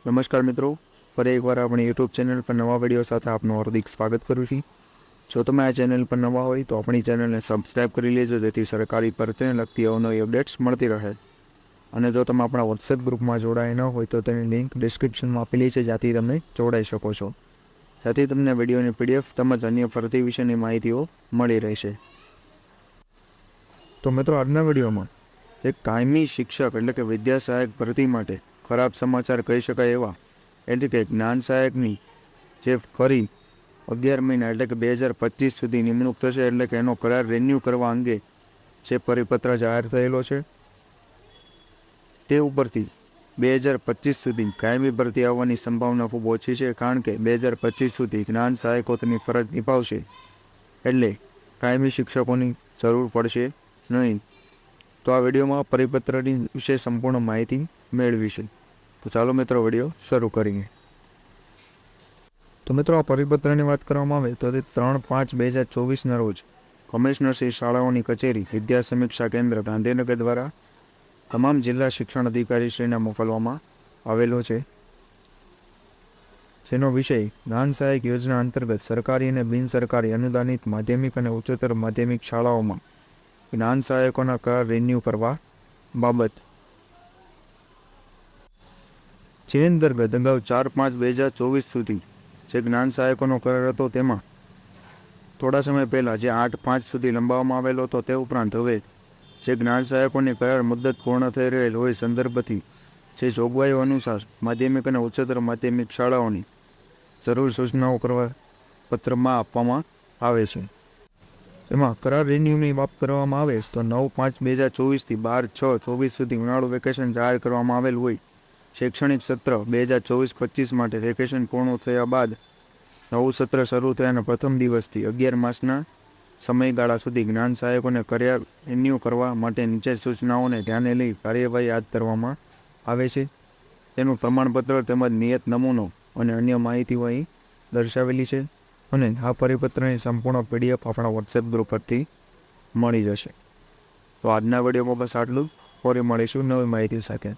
નમસ્કાર મિત્રો, ફરી એકવાર આપણી યુટ્યુબ ચેનલ પર નવા વિડીયો સાથે આપનું હાર્દિક સ્વાગત કરું છું। જો તમે આ ચેનલ પર નવા હોય તો આપણી ચેનલને સબસ્ક્રાઇબ કરી લેજો, જેથી સરકારી ભરતીને લગતી અવનવી અપડેટ્સ મળતી રહે। અને જો તમે આપણા વોટ્સએપ ગ્રુપમાં જોડાયા ન હોય તો તેની લિંક ડિસ્ક્રિપ્શનમાં આપેલી છે, જ્યાંથી તમે જોડાઈ શકો છો। જેથી તમને વિડીયોની પીડીએફ તેમજ અન્ય ભરતી વિશેની માહિતીઓ મળી રહેશે। તો મિત્રો, આજના વિડીયોમાં એક કાયમી શિક્ષક એટલે કે વિદ્યા સહાયક ભરતી માટે ખરાબ સમાચાર કહી શકાય એવા, એટલે કે જ્ઞાન સહાયકની જે ફરી 11 મહિના એટલે કે 2025 સુધી નિમણૂક થશે, એટલે કે એનો કરાર રિન્યૂ કરવા અંગે જે પરિપત્ર જાહેર થયેલો છે તે ઉપરથી 2025 સુધી કાયમી ભરતી આવવાની સંભાવના ખૂબ ઓછી છે, કારણ કે 2025 સુધી જ્ઞાન સહાયકો તેની ફરજ નિભાવશે, એટલે કાયમી શિક્ષકોની જરૂર પડશે નહીં। તો આ વિડીયોમાં પરિપત્રની વિશે સંપૂર્ણ માહિતી મેળવીશું। તો ચાલો મિત્રો, વિડીયો શરૂ કરીએ। તો મિત્રો, આ પરિપત્રની વાત કરવામાં આવે તો તે 3/5/2024ના રોજ કમિશનરશ્રી શાળાઓની કચેરી વિદ્યા સમીક્ષા કેન્દ્ર ગાંધીનગર દ્વારા તમામ જિલ્લા શિક્ષણ અધિકારીશ્રીને મોકલવામાં આવેલો છે, જેનો વિષય જ્ઞાન સહાયક યોજના અંતર્ગત સરકારી અને બિનસરકારી અનુદાનિત માધ્યમિક અને ઉચ્ચતર માધ્યમિક શાળાઓમાં જ્ઞાન સહાયકોના કરાર રિન્યૂ કરવા બાબત, જે અંતર્ગત અગાઉ 4/5/2024 સુધી જે જ્ઞાન સહાયકોનો કરાર હતો તેમાં થોડા સમય પહેલાં જે 8/5 સુધી લંબાવવામાં આવેલો હતો, તે ઉપરાંત હવે જે જ્ઞાન સહાયકોની કરાર મુદ્દત પૂર્ણ થઈ રહેલ હોય સંદર્ભથી જે જોગવાઈઓ અનુસાર માધ્યમિક અને ઉચ્ચતર માધ્યમિક શાળાઓની જરૂર સૂચનાઓ કરવા પત્રમાં આપવામાં આવે છે। એમાં કરાર રિન્યૂની વાત કરવામાં આવે તો 9/5/2024 થી 12/6/24 સુધી ઉનાળુ વેકેશન જાહેર કરવામાં આવેલ હોય। શૈક્ષણિક સત્ર 2024-25 માટે વેકેશન પૂર્ણ થયા બાદ નવું સત્ર શરૂ થયાના પ્રથમ દિવસથી 11 માસના સમયગાળા સુધી જ્ઞાન સહાયકોને કરાર રિન્યૂ કરવા માટે નીચે સૂચનાઓને ધ્યાને લઈ કાર્યવાહી હાથ ધરવામાં આવે છે। તેનું પ્રમાણપત્ર તેમજ નિયત નમૂનો અને અન્ય માહિતીઓ અહીં દર્શાવેલી છે, અને આ પરિપત્રની સંપૂર્ણ પીડીએફ આપણા વોટ્સએપ ગ્રુપ પરથી મળી જશે। તો આજના વિડીયોમાં બસ આટલું, ફરી મળીશું નવી માહિતી સાથે।